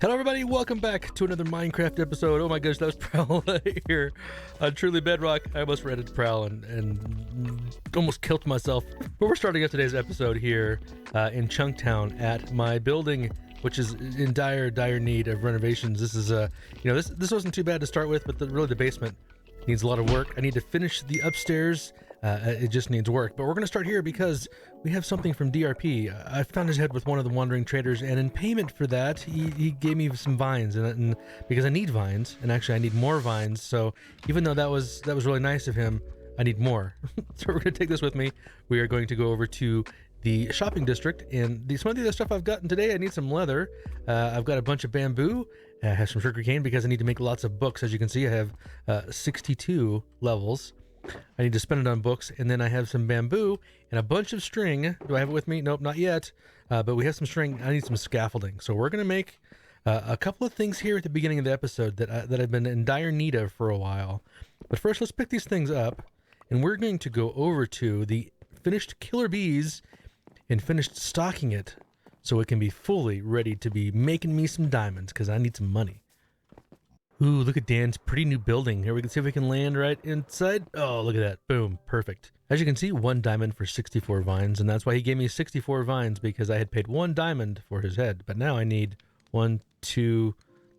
Hello everybody, welcome back to another Minecraft episode. Oh my gosh, that was Prowl here on Truly Bedrock. I almost read it Prowl and almost killed myself. But we're starting up today's episode here in Chunktown at my building, which is in dire need of renovations. This is this wasn't too bad to start with, but really the basement needs a lot of work. I need to finish the upstairs. It just needs work. But we're going to start here because we have something from DRP. I found his head with one of the wandering traders, and in payment for that, he gave me some vines, and because I need vines, and actually I need more vines. So even though that was really nice of him, I need more. So we're going to take this with me. We are going to go over to the shopping district, and some of the other stuff I've gotten today. I need some leather. I've got a bunch of bamboo. I have some sugar cane because I need to make lots of books. As you can see, I have 62 levels. I need to spend it on books, and then I have some bamboo and a bunch of string. Do I have it with me? Nope, not yet. But we have some string. I need some scaffolding. So we're going to make a couple of things here at the beginning of the episode that I've been in dire need of for a while. But first, let's pick these things up, and we're going to go over to the finished killer bees and finish stocking it so it can be fully ready to be making me some diamonds because I need some money. Ooh, look at Dan's pretty new building. Here we can see if we can land right inside. Oh, look at that. Boom. Perfect. As you can see, 1 diamond for 64 vines, and that's why he gave me 64 vines, because I had paid 1 diamond for his head. But now I need 1, 2,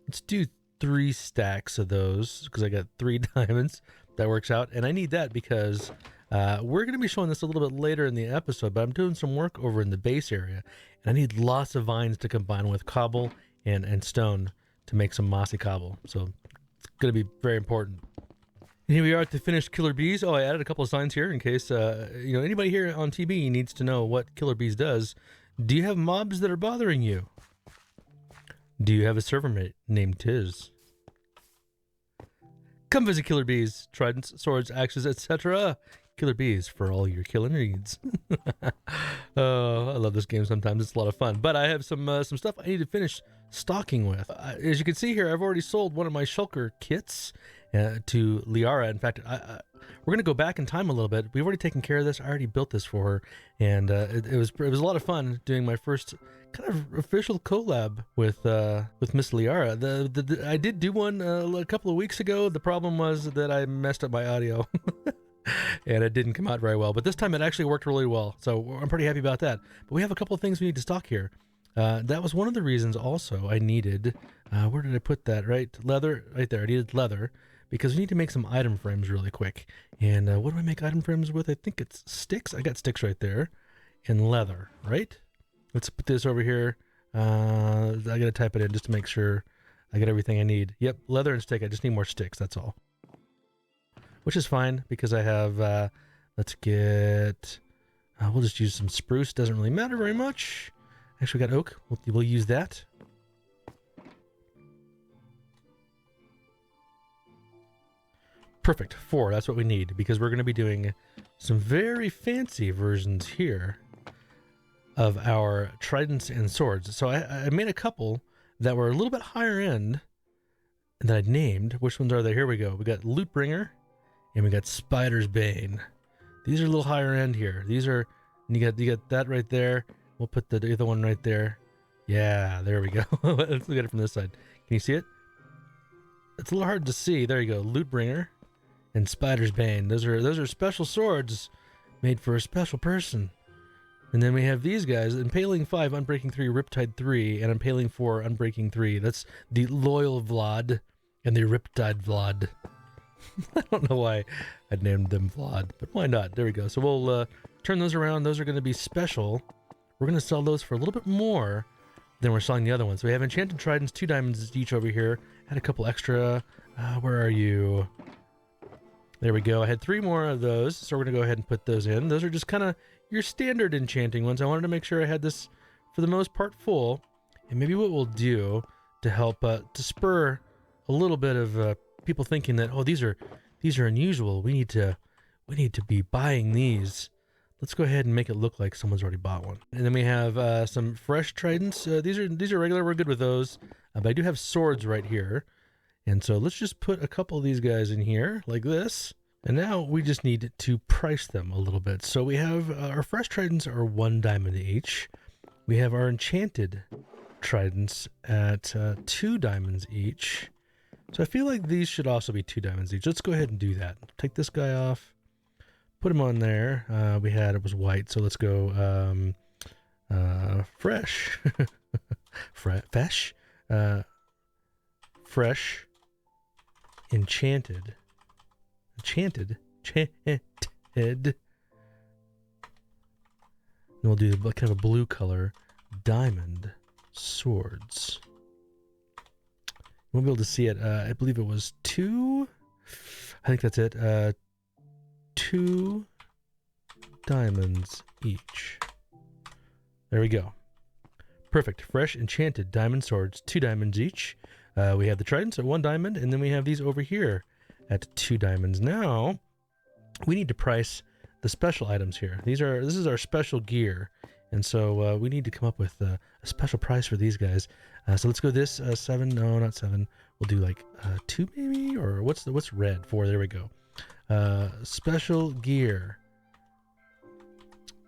let's do 3 stacks of those because I got 3 diamonds. That works out. And I need that because we're going to be showing this a little bit later in the episode, but I'm doing some work over in the base area, and I need lots of vines to combine with cobble and stone to make some mossy cobble. So it's going to be very important. And here we are at the finished killer bees. Oh, I added a couple of signs here in case anybody here on TB needs to know what killer bees does. Do you have mobs that are bothering you? Do you have a server mate named Tiz? Come visit Killer Bees, tridents, swords, axes, etc. Killer Bees for all your killer needs. Oh, I love this game sometimes. It's a lot of fun. But I have some stuff I need to finish stocking with. As you can see here, I've already sold one of my shulker kits to Liara. In fact, we're going to go back in time a little bit. We've already taken care of this. I already built this for her, and it was a lot of fun doing my first kind of official collab with Miss Liara. I did do one a couple of weeks ago. The problem was that I messed up my audio. And it didn't come out very well, but this time it actually worked really well, so I'm pretty happy about that. But we have a couple of things we need to stock here. That was one of the reasons also I needed, where did I put that, right? Leather, right there. I needed leather because we need to make some item frames really quick. And what do I make item frames with? I think it's sticks. I got sticks right there and leather, right? Let's put this over here. I gotta type it in just to make sure I get everything I need. Yep, leather and stick. I just need more sticks, that's all. Which is fine because I have, let's get, we'll just use some spruce. Doesn't really matter very much. Actually, we got oak. We'll use that. Perfect. 4. That's what we need because we're going to be doing some very fancy versions here of our tridents and swords. So I made a couple that were a little bit higher end that I named. Which ones are they? Here we go. We got Lootbringer. And we got Spider's Bane. These are a little higher end here. These are, you got that right there. We'll put the other one right there. Yeah, there we go. Let's look at it from this side. Can you see it? It's a little hard to see. There you go. Lootbringer and Spider's Bane. Those are special swords made for a special person. And then we have these guys, Impaling 5, Unbreaking 3, Riptide 3, and Impaling 4, Unbreaking 3. That's the Loyal Vlad and the Riptide Vlad. I don't know why I named them Vlad, but why not? There we go. So we'll turn those around. Those are going to be special. We're going to sell those for a little bit more than we're selling the other ones. So we have enchanted tridents, 2 diamonds each over here. Had a couple extra. Where are you? There we go. I had 3 more of those, so we're going to go ahead and put those in. Those are just kind of your standard enchanting ones. I wanted to make sure I had this, for the most part, full. And maybe what we'll do to help to spur a little bit of people thinking that, oh, these are unusual. We need to be buying these. Let's go ahead and make it look like someone's already bought one. And then we have some fresh tridents. These are regular. We're good with those. But I do have swords right here. And so let's just put a couple of these guys in here like this. And now we just need to price them a little bit. So we have our fresh tridents are 1 diamond each. We have our enchanted tridents at 2 diamonds each. So I feel like these should also be 2 diamonds each. Let's go ahead and do that. Take this guy off, put him on there. It was white, so let's go fresh. Fresh. Fresh. Enchanted. Enchanted. And we'll do kind of a blue color. Diamond swords. We'll be able to see it. I believe it was 2. I think that's it. 2 diamonds each. There we go. Perfect. Fresh enchanted diamond swords, 2 diamonds each. We have the tridents at 1 diamond, and then we have these over here at 2 diamonds. Now, we need to price the special items here. This is our special gear, and so we need to come up with a special price for these guys. So let's go this 7. No, not 7. We'll do like 2 maybe, or what's red? 4. There we go. Special gear.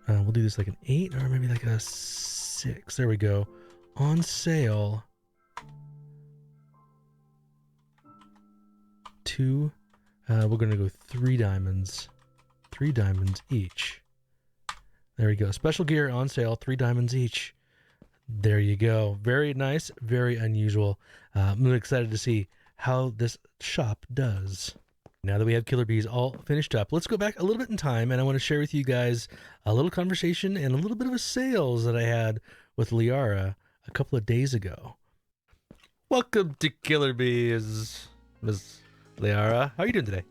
We'll do this like an 8 or maybe like a 6. There we go. On sale. 2. We're gonna go 3 diamonds. 3 diamonds each. There we go. Special gear on sale, 3 diamonds each. There you go. Very nice, very unusual. I'm really excited to see how this shop does. Now that we have killer bees all finished up, let's go back a little bit in time, and I want to share with you guys a little conversation and a little bit of a sales that I had with Liara a couple of days ago. Welcome to Killer Bees, Ms. Liara. How are you doing today?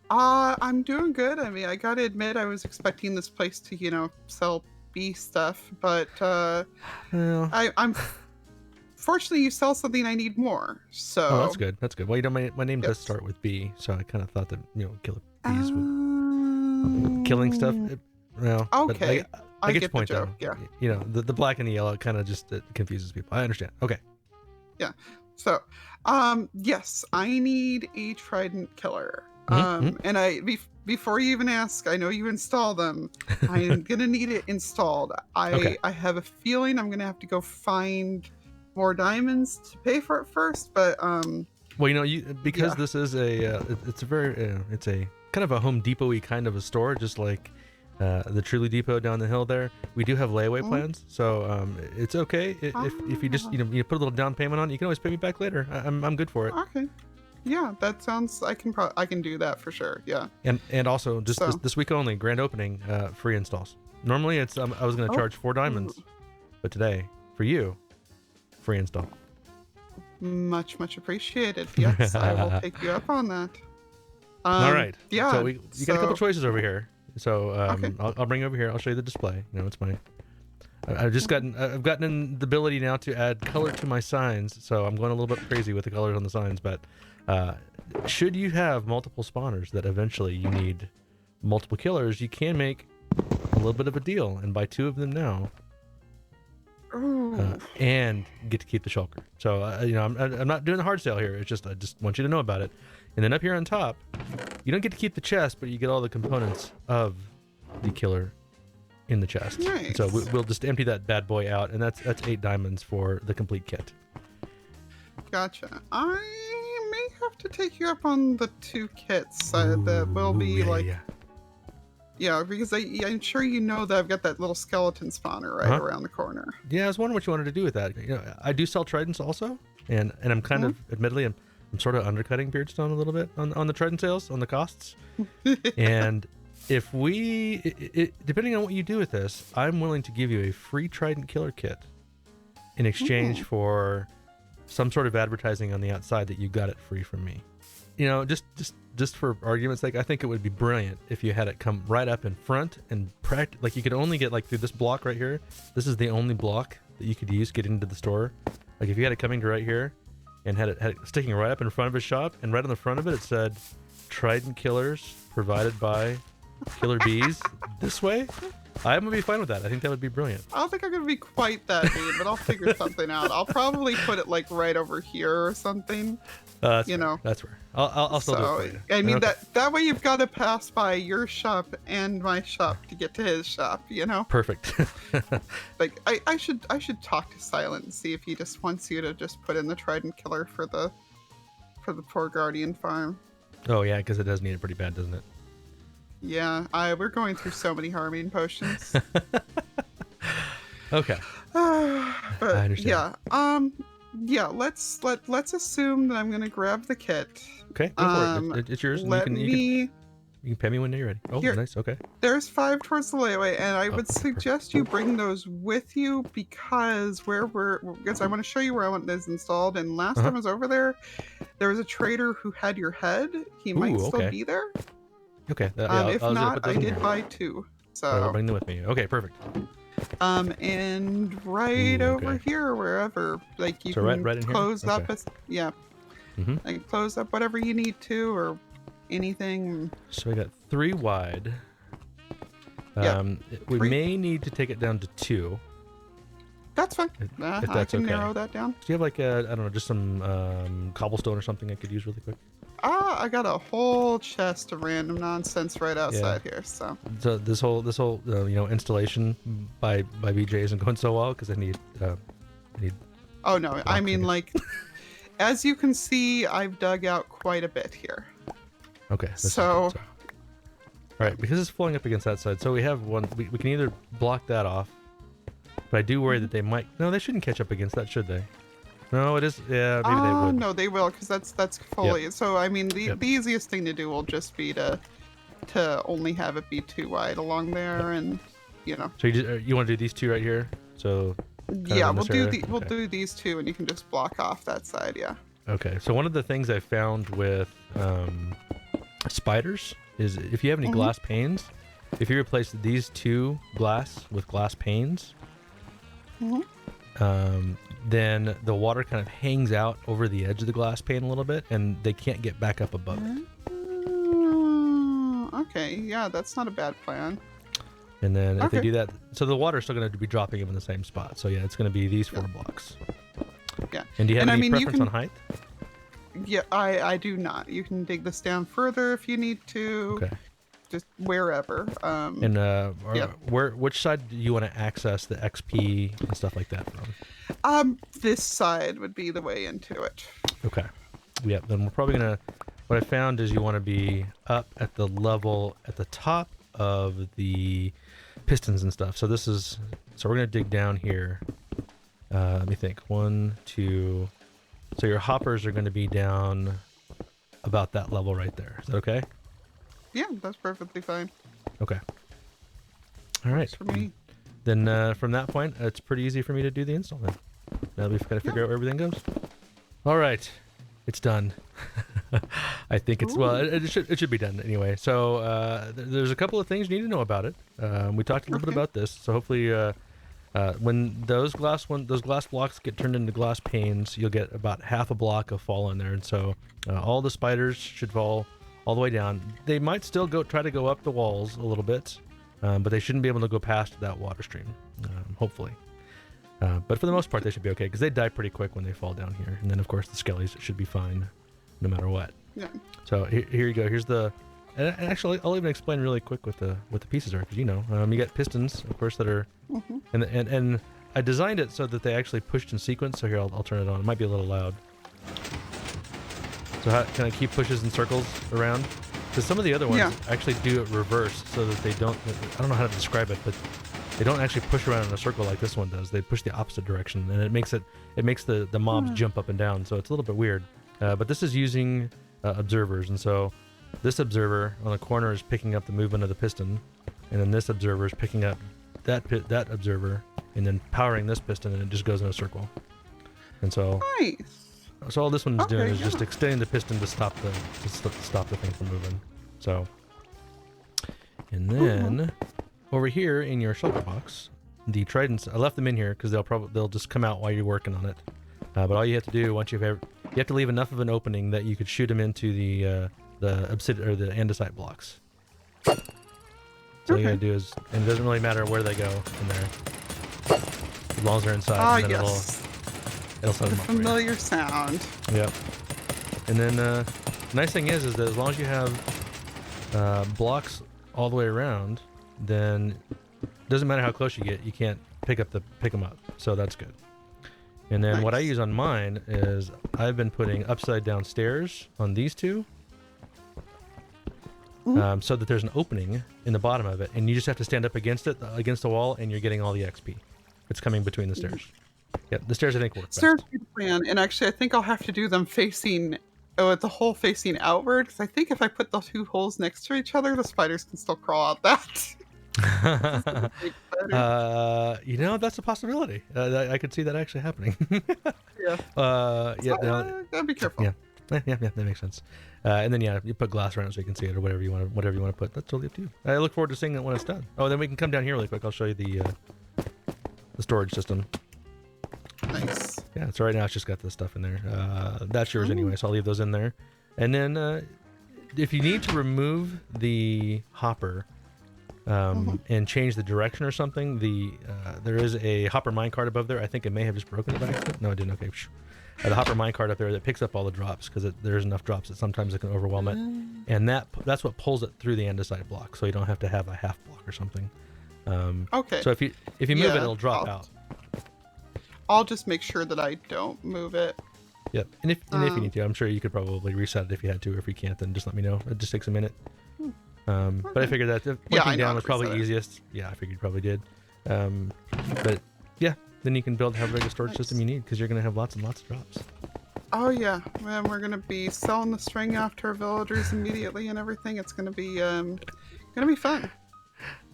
I'm doing good. I mean, I gotta admit, I was expecting this place to, sell bee stuff, but Well, I'm fortunately you sell something I need more. So oh, that's good. That's good. Well, my name does start with B, so I kind of thought that killer bees would killing stuff. Well, okay. I get your the point though. joke, yeah. The black and the yellow kind of just confuses people. I understand. Okay. Yeah. So, yes, I need a Trident Killer. And before you even ask, I know you install them. I'm gonna need it installed. Okay. I have a feeling I'm gonna have to go find more diamonds to pay for it first, but well, because this is it's a kind of a Home Depot-y kind of a store, just like the Truly Depot down the hill there. We do have layaway plans, so it's okay if you just you put a little down payment on it. You can always pay me back later. I'm good for it. Okay. Yeah, that sounds. I can do that for sure. Yeah. And also just this week only, grand opening, free installs. Normally it's I was going to charge 4 diamonds, but today for you, free install. Much appreciated. Yes, I will take you up on that. All right. Yeah. So you got a couple choices over here. So okay. I'll bring you over here. I'll show you the display. It's my. I've gotten the ability now to add color to my signs, so I'm going a little bit crazy with the colors on the signs. But should you have multiple spawners that eventually you need multiple killers, you can make a little bit of a deal and buy 2 of them now, and get to keep the shulker. So I'm not doing the hard sale here. It's just I just want you to know about it. And then up here on top, you don't get to keep the chest, but you get all the components of the killer in the chest. Nice. So we'll just empty that bad boy out, and that's 8 diamonds for the complete kit. Gotcha. I may have to take you up on the 2 kits that will be because I'm sure that I've got that little skeleton spawner right around the corner. Yeah, I was wondering what you wanted to do with that. I do sell tridents also, and I'm kind of admittedly I'm sort of undercutting Beardstone a little bit on the trident sales, on the costs. And if depending on what you do with this, I'm willing to give you a free Trident Killer kit in exchange for some sort of advertising on the outside that you got it free from me. Just for argument's sake, I think it would be brilliant if you had it come right up in front and like you could only get like through this block right here. This is the only block that you could use to get into the store. Like if you had it coming to right here and had it sticking right up in front of his shop, and right on the front of it said Trident Killers provided by Killer Bees this way, I'm gonna be fine with that. I think that would be brilliant. I don't think I'm gonna be quite that mean, but I'll figure something out. I'll probably put it like right over here or something. That's you fair. know. That's fair. I'll still do it for you. I mean, Okay. that way you've got to pass by your shop and my shop to get to his shop, you know? Perfect. Like, I should talk to Silent and see if he just wants you to just put in the Trident Killer for the poor Guardian farm. Oh yeah, because it does need it pretty bad, doesn't it? Yeah, we're going through so many harming potions. Okay. But I understand. yeah, let's assume that I'm gonna grab the kit. Okay, go for it. It's yours. And you can pay me when you're ready. Oh, Here. nice. Okay. There's 5 towards the layaway, and I would Okay, suggest you bring those with you because because I want to show you where I want this installed. And last time I was over there was a trader who had your head. He might still be there. Okay. If not, I did buy 2. So I'll bring them with me. Okay, perfect. And right over here, wherever, like you can right in here? close up, Okay. like close up whatever you need to or anything. So we got 3 wide. We 3. may need to take it down to 2. That's fine. If I that's can okay. narrow that down. Do you have like I don't know, just some cobblestone or something I could use really quick? I got a whole chest of random nonsense right outside here. So this whole installation by BJ isn't going so well because I need. Oh no, I mean like, as you can see, I've dug out quite a bit here. Okay. So. All right, because it's flowing up against that side, so we have one. We can either block that off, but I do worry that they might. No, they shouldn't catch up against that, should they? No, it is. Yeah, maybe they would. No, they will, because that's fully. So I mean, the easiest thing to do will just be to only have it be 2 wide along there, and you know. So you want to do these 2 right here? So. Yeah, we'll do these 2, and you can just block off that side. Yeah. Okay. So one of the things I found with spiders is if you have any glass panes, if you replace these 2 glass with glass panes. Then the water kind of hangs out over the edge of the glass pane a little bit, and they can't get back up above it. Okay, yeah, that's not a bad plan. And then if they do that, so the water's still going to be dropping them in the same spot. So yeah, it's going to be these 4 blocks. Yeah. And do you have any preference on height? Yeah, I do not. You can dig this down further if you need to. Okay. Just wherever. Which side do you want to access the XP and stuff like that from? This side would be the way into it. Okay. Yeah, then we're probably gonna. What I found is you want to be up at the level at the top of the pistons and stuff. So we're gonna dig down here. Let me think. 1, 2. So your hoppers are going to be down about that level right there. Is that okay? Yeah, that's perfectly fine. Okay. All right. Works for me. Then from that point, it's pretty easy for me to do the install then. Now we've got to figure out where everything goes. All right. It's done. I think it's, well, it should be done anyway. So there's a couple of things you need to know about it. We talked a little bit about this. So hopefully when those glass blocks get turned into glass panes, you'll get about half a block of fall in there. And so all the spiders should fall all the way down. They might still try to go up the walls a little bit, but they shouldn't be able to go past that water stream, hopefully. But for the most part, they should be okay because they die pretty quick when they fall down here. And then, of course, the skellies should be fine no matter what. Yeah. So here you go. Here's the... And actually, I'll even explain really quick what the pieces are, because you got pistons, of course, that are... And I designed it so that they actually pushed in sequence. So here, I'll turn it on. It might be a little loud. So can I keep pushes in circles around? Because some of the other ones actually do it reverse, so that they don't... I don't know how to describe it, but they don't actually push around in a circle like this one does. They push the opposite direction, and it makes the mobs jump up and down. So it's a little bit weird. But this is using observers, and so this observer on the corner is picking up the movement of the piston, and then this observer is picking up that observer, and then powering this piston, and it just goes in a circle. And so, so all this one's doing is just extending the piston to stop the thing from moving. So, and then over here in your shulker box, the tridents, I left them in here because they'll just come out while you're working on it. But all you have to do once you have to leave enough of an opening that you could shoot them into the obsidian or the andesite blocks. So all you gotta do is, and it doesn't really matter where they go in there, as long as they're inside. And then yes. it'll set them up. Familiar sound. Yep. And then nice thing is that as long as you have blocks all the way around, then it doesn't matter how close you get, you can't pick them up. So that's good. And then what I use on mine is I've been putting upside down stairs on these two, so that there's an opening in the bottom of it, and you just have to stand up against the wall, and you're getting all the XP. It's coming between the stairs. Yeah, the stairs I think work best. Stairs are the plan, and actually I think I'll have to do them facing, with the hole facing outward, because I think if I put the two holes next to each other, the spiders can still crawl out that. That's a possibility. I could see that actually happening. Yeah. Gotta be careful. Yeah, that makes sense. And then you put glass around it so you can see it, or whatever you want to put. That's totally up to you. I look forward to seeing it when it's done. Oh, then we can come down here really quick. I'll show you the storage system. Nice. Yeah, so right now it's just got this stuff in there. That's yours anyway, so I'll leave those in there. And then if you need to remove the hopper and change the direction or something, there is a hopper minecart above there. I think it may have just broken it by accident. No, it didn't. Okay. The hopper minecart up there that picks up all the drops, because there's enough drops that sometimes it can overwhelm it. And that's what pulls it through the andesite block, so you don't have to have a half block or something. Okay. So if you move it, it'll drop out. I'll just make sure that I don't move it. Yep. And if you need to, I'm sure you could probably reset it if you had to, or if you can't, then just let me know. It just takes a minute. But I figured that pointing down was probably easiest. Yeah, I figured you probably did. But yeah, then you can have the regular storage system you need, because you're going to have lots and lots of drops. Oh yeah, man, we're going to be selling the string off to our villagers immediately and everything. It's going to be fun.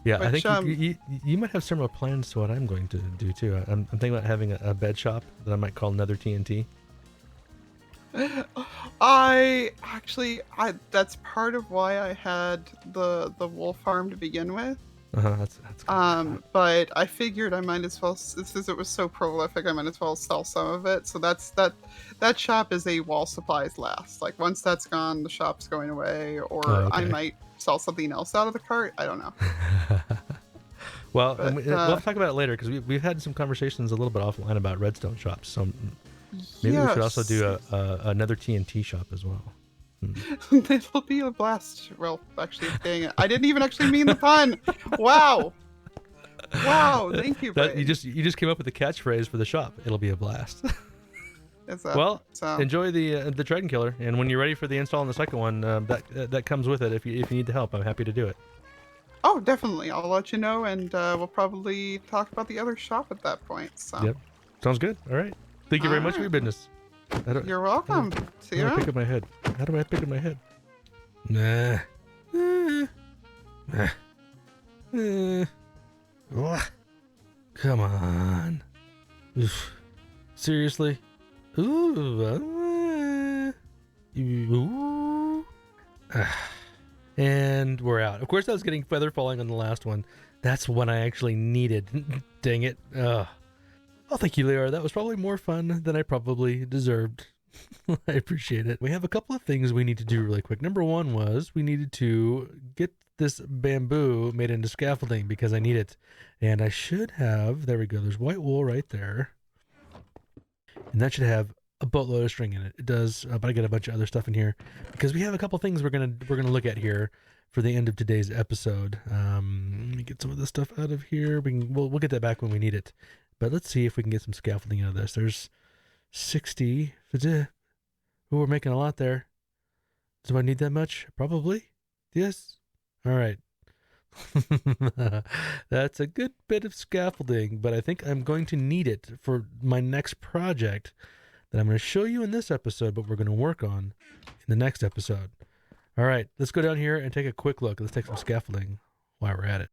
Yeah, which, I think you might have similar plans to what I'm going to do too. I'm thinking about having a bed shop that I might call Nether TNT. That's part of why I had the wool farm to begin with. That's good. But I figured I might as well, since it was so prolific, I might as well sell some of it. So that shop is a wall supplies last. Like once that's gone, the shop's going away, or I might sell something else out of the cart. I don't know. Well, we'll talk about it later, because we've had some conversations a little bit offline about redstone shops. So maybe we should also do another TNT shop as well. It'll be a blast. Well, actually, dang it, I didn't even actually mean the pun. Wow. Thank you. You just came up with the catchphrase for the shop. It'll be a blast. Enjoy the Trident Killer, and when you're ready for the install on the second one, that comes with it. If you need the help, I'm happy to do it. Oh, definitely. I'll let you know, and we'll probably talk about the other shop at that point. So. Yep. Sounds good. All right. Thank you very much for your business. You're welcome. See you. How do I pick up my head? How do I pick up my head? Nah. Come on. Oof. Seriously? Ooh. And we're out. Of course, I was getting feather falling on the last one. That's one I actually needed. Dang it. Well, thank you, Liara. That was probably more fun than I probably deserved. I appreciate it. We have a couple of things we need to do really quick. Number one was we needed to get this bamboo made into scaffolding, because I need it. And I should have, there we go, there's white wool right there. And that should have a boatload of string in it. It does, but I got a bunch of other stuff in here, because we have a couple things we're gonna look at here for the end of today's episode. Let me get some of this stuff out of here. We'll get that back when we need it. But let's see if we can get some scaffolding out of this. There's 60. Oh, we're making a lot there. Do I need that much? Probably. Yes. All right. That's a good bit of scaffolding, but I think I'm going to need it for my next project that I'm going to show you in this episode, but we're going to work on in the next episode. All right, let's go down here and take a quick look. Let's take some scaffolding while we're at it.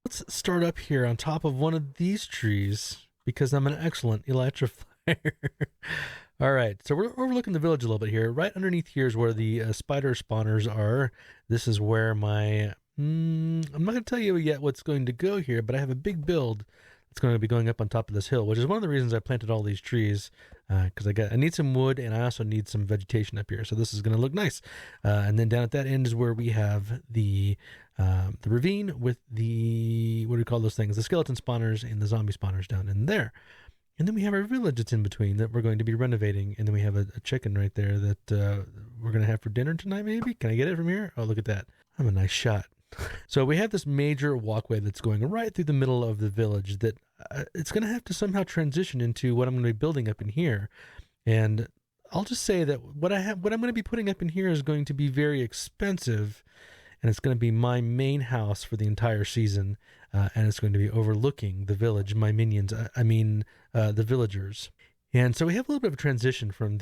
Let's start up here on top of one of these trees, because I'm an excellent electrifier. All right, so we're overlooking the village a little bit here. Right underneath here is where the spider spawners are. This is where my... I'm not going to tell you yet what's going to go here, but I have a big build It's going to be going up on top of this hill, which is one of the reasons I planted all these trees, because I need some wood and I also need some vegetation up here. So this is going to look nice. And then down at that end is where we have the ravine with the, what do we call those things? The skeleton spawners and the zombie spawners down in there. And then we have our village that's in between that we're going to be renovating. And then we have a chicken right there that we're going to have for dinner tonight, maybe. Can I get it from here? Oh, look at that. I'm a nice shot. So we have this major walkway that's going right through the middle of the village that it's going to have to somehow transition into what I'm going to be building up in here. And I'll just say that what I'm going to be putting up in here is going to be very expensive. And it's going to be my main house for the entire season. And it's going to be overlooking the village, my minions, the villagers. And so we have a little bit of a transition from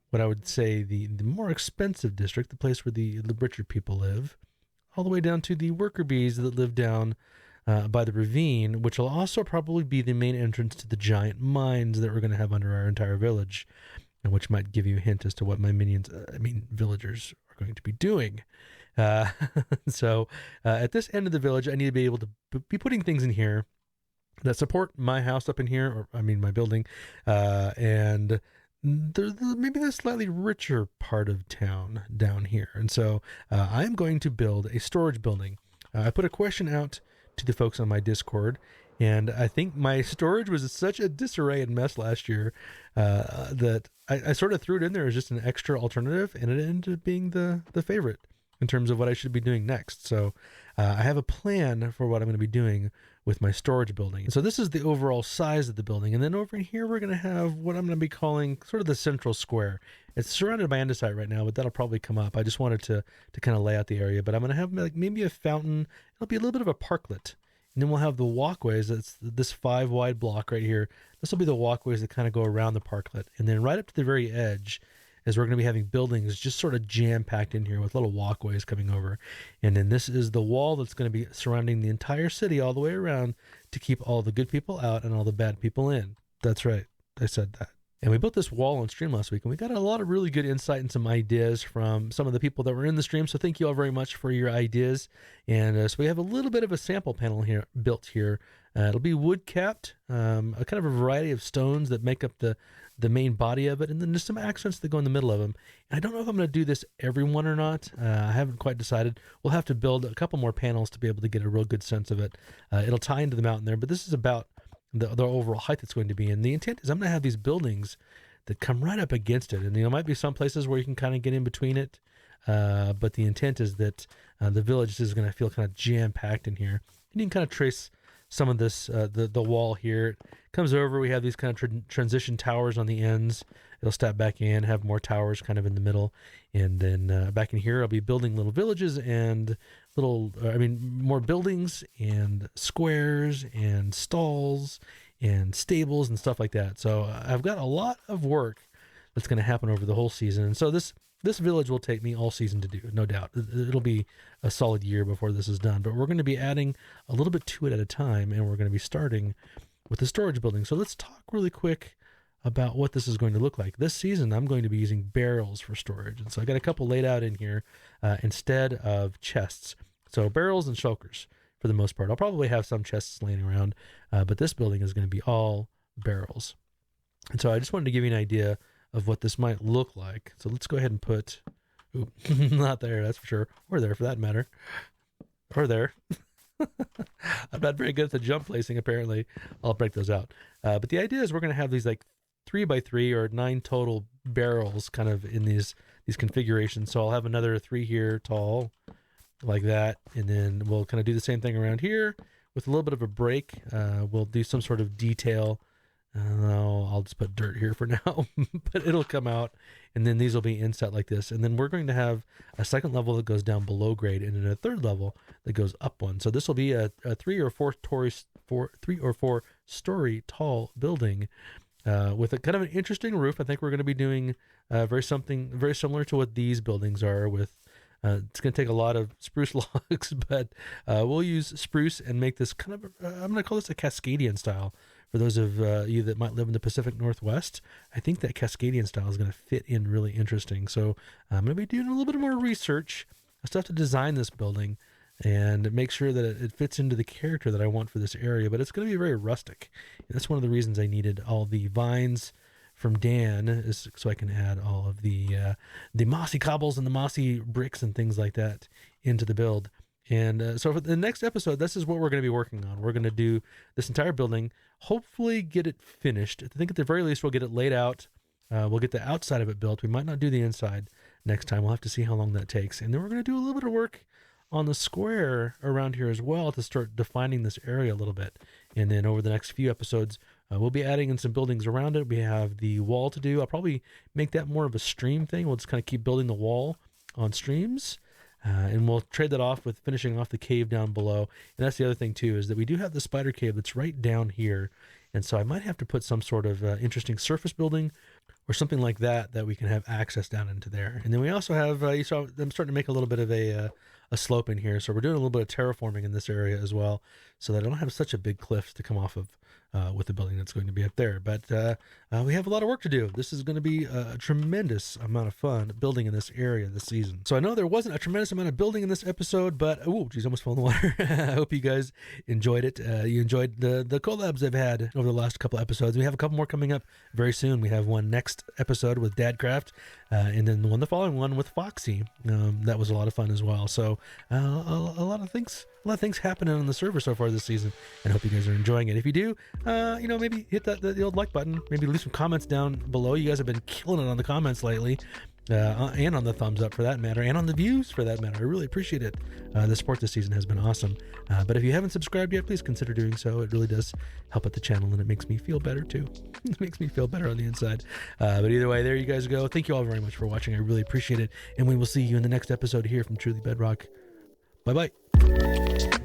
what I would say the more expensive district, the place where the richer people live, all the way down to the worker bees that live down by the ravine, which will also probably be the main entrance to the giant mines that we're going to have under our entire village, and which might give you a hint as to what my villagers are going to be doing. So at this end of the village, I need to be able to be putting things in here that support my house up in here, my building, and maybe the slightly richer part of town down here. And so I'm going to build a storage building. I put a question out to the folks on my Discord, and I think my storage was such a disarray and mess last year that I sort of threw it in there as just an extra alternative, and it ended up being the favorite in terms of what I should be doing next. So I have a plan for what I'm going to be doing with my storage building. So this is the overall size of the building. And then over here, we're going to have what I'm going to be calling sort of the central square. It's surrounded by andesite right now, but that'll probably come up. I just wanted to kind of lay out the area, but I'm going to have maybe a fountain. It'll be a little bit of a parklet. And then we'll have the walkways. That's this 5 wide block right here. This will be the walkways that kind of go around the parklet. And then right up to the very edge is we're going to be having buildings just sort of jam-packed in here with little walkways coming over. And then this is the wall that's going to be surrounding the entire city all the way around to keep all the good people out and all the bad people in. That's right. I said that. And we built this wall on stream last week, and we got a lot of really good insight and some ideas from some of the people that were in the stream. So thank you all very much for your ideas. And so we have a little bit of a sample panel here built here. It'll be wood capped, a kind of a variety of stones that make up the main body of it, and then just some accents that go in the middle of them. And I don't know if I'm going to do this every one or not. I haven't quite decided. We'll have to build a couple more panels to be able to get a real good sense of it. It'll tie into the mountain there, but this is about the overall height that's going to be. And the intent is I'm going to have these buildings that come right up against it. And there might be some places where you can kind of get in between it. But the intent is that the village is going to feel kind of jam-packed in here. And you can kind of trace some of this, the wall here. It comes over, we have these kind of transition towers on the ends. It'll step back in, have more towers kind of in the middle. And then back in here, I'll be building little villages and more buildings and squares and stalls and stables and stuff like that. So I've got a lot of work that's going to happen over the whole season. And so this village will take me all season to do, no doubt. It'll be a solid year before this is done, but we're going to be adding a little bit to it at a time, and we're going to be starting with the storage building. So let's talk really quick about what this is going to look like. This season, I'm going to be using barrels for storage, and so I got a couple laid out in here instead of chests. So barrels and shulkers for the most part. I'll probably have some chests laying around, but this building is going to be all barrels. And so I just wanted to give you an idea of what this might look like. So let's go ahead and put, not there, that's for sure, or there for that matter, or there. I'm not very good at the jump placing, apparently. I'll break those out. But the idea is we're going to have these like 3x3 or 9 total barrels kind of in these configurations. So I'll have another 3 here tall like that. And then we'll kind of do the same thing around here with a little bit of a break. We'll do some sort of detail. I'll just put dirt here for now, but it'll come out, and then these will be inset like this. And then we're going to have a second level that goes down below grade, and then a third level that goes up one. So this will be a 3 or 4 story tall building with a kind of an interesting roof. I think we're going to be doing something very similar to what these buildings are with. It's going to take a lot of spruce logs, but we'll use spruce and make this kind of, I'm going to call this a Cascadian style. For those of you that might live in the Pacific Northwest, I think that Cascadian style is going to fit in really interesting. So I'm going to be doing a little bit more research. I still have to design this building, and make sure that it fits into the character that I want for this area. But it's going to be very rustic. And that's one of the reasons I needed all the vines from Dan, is so I can add all of the mossy cobbles and the mossy bricks and things like that into the build. And so for the next episode, this is what we're going to be working on. We're going to do this entire building, hopefully get it finished. I think at the very least we'll get it laid out. We'll get the outside of it built. We might not do the inside next time. We'll have to see how long that takes. And then we're going to do a little bit of work on the square around here as well to start defining this area a little bit. And then over the next few episodes, we'll be adding in some buildings around it. We have the wall to do. I'll probably make that more of a stream thing. We'll just kind of keep building the wall on streams. And we'll trade that off with finishing off the cave down below. And that's the other thing too, is that we do have the spider cave that's right down here. And so I might have to put some sort of interesting surface building or something like that we can have access down into there. And then we also have, you saw, I'm starting to make a little bit of a slope in here. So we're doing a little bit of terraforming in this area as well, so that I don't have such a big cliff to come off of with the building that's going to be up there. But we have a lot of work to do. This is going to be a tremendous amount of fun building in this area this season. So I know there wasn't a tremendous amount of building in this episode, but oh geez, almost fell in the water. I hope you guys enjoyed it. You enjoyed the collabs I've had over the last couple episodes. We have a couple more coming up very soon. We have one next episode with Dadcraft, and then the following one with Foxy. That was a lot of fun as well. So a lot of things happening on the server so far this season, and I hope you guys are enjoying it. If you do, maybe hit the old like button, maybe leave some comments down below. You guys have been killing it on the comments lately, and on the thumbs up for that matter, and on the views for that matter. I really appreciate it. The support this season has been awesome. But if you haven't subscribed yet, please consider doing so. It really does help out the channel, and it makes me feel better too. It makes me feel better on the inside. But either way, there you guys go. Thank you all very much for watching. I really appreciate it, and we will see you in the next episode here from Truly Bedrock. Bye bye.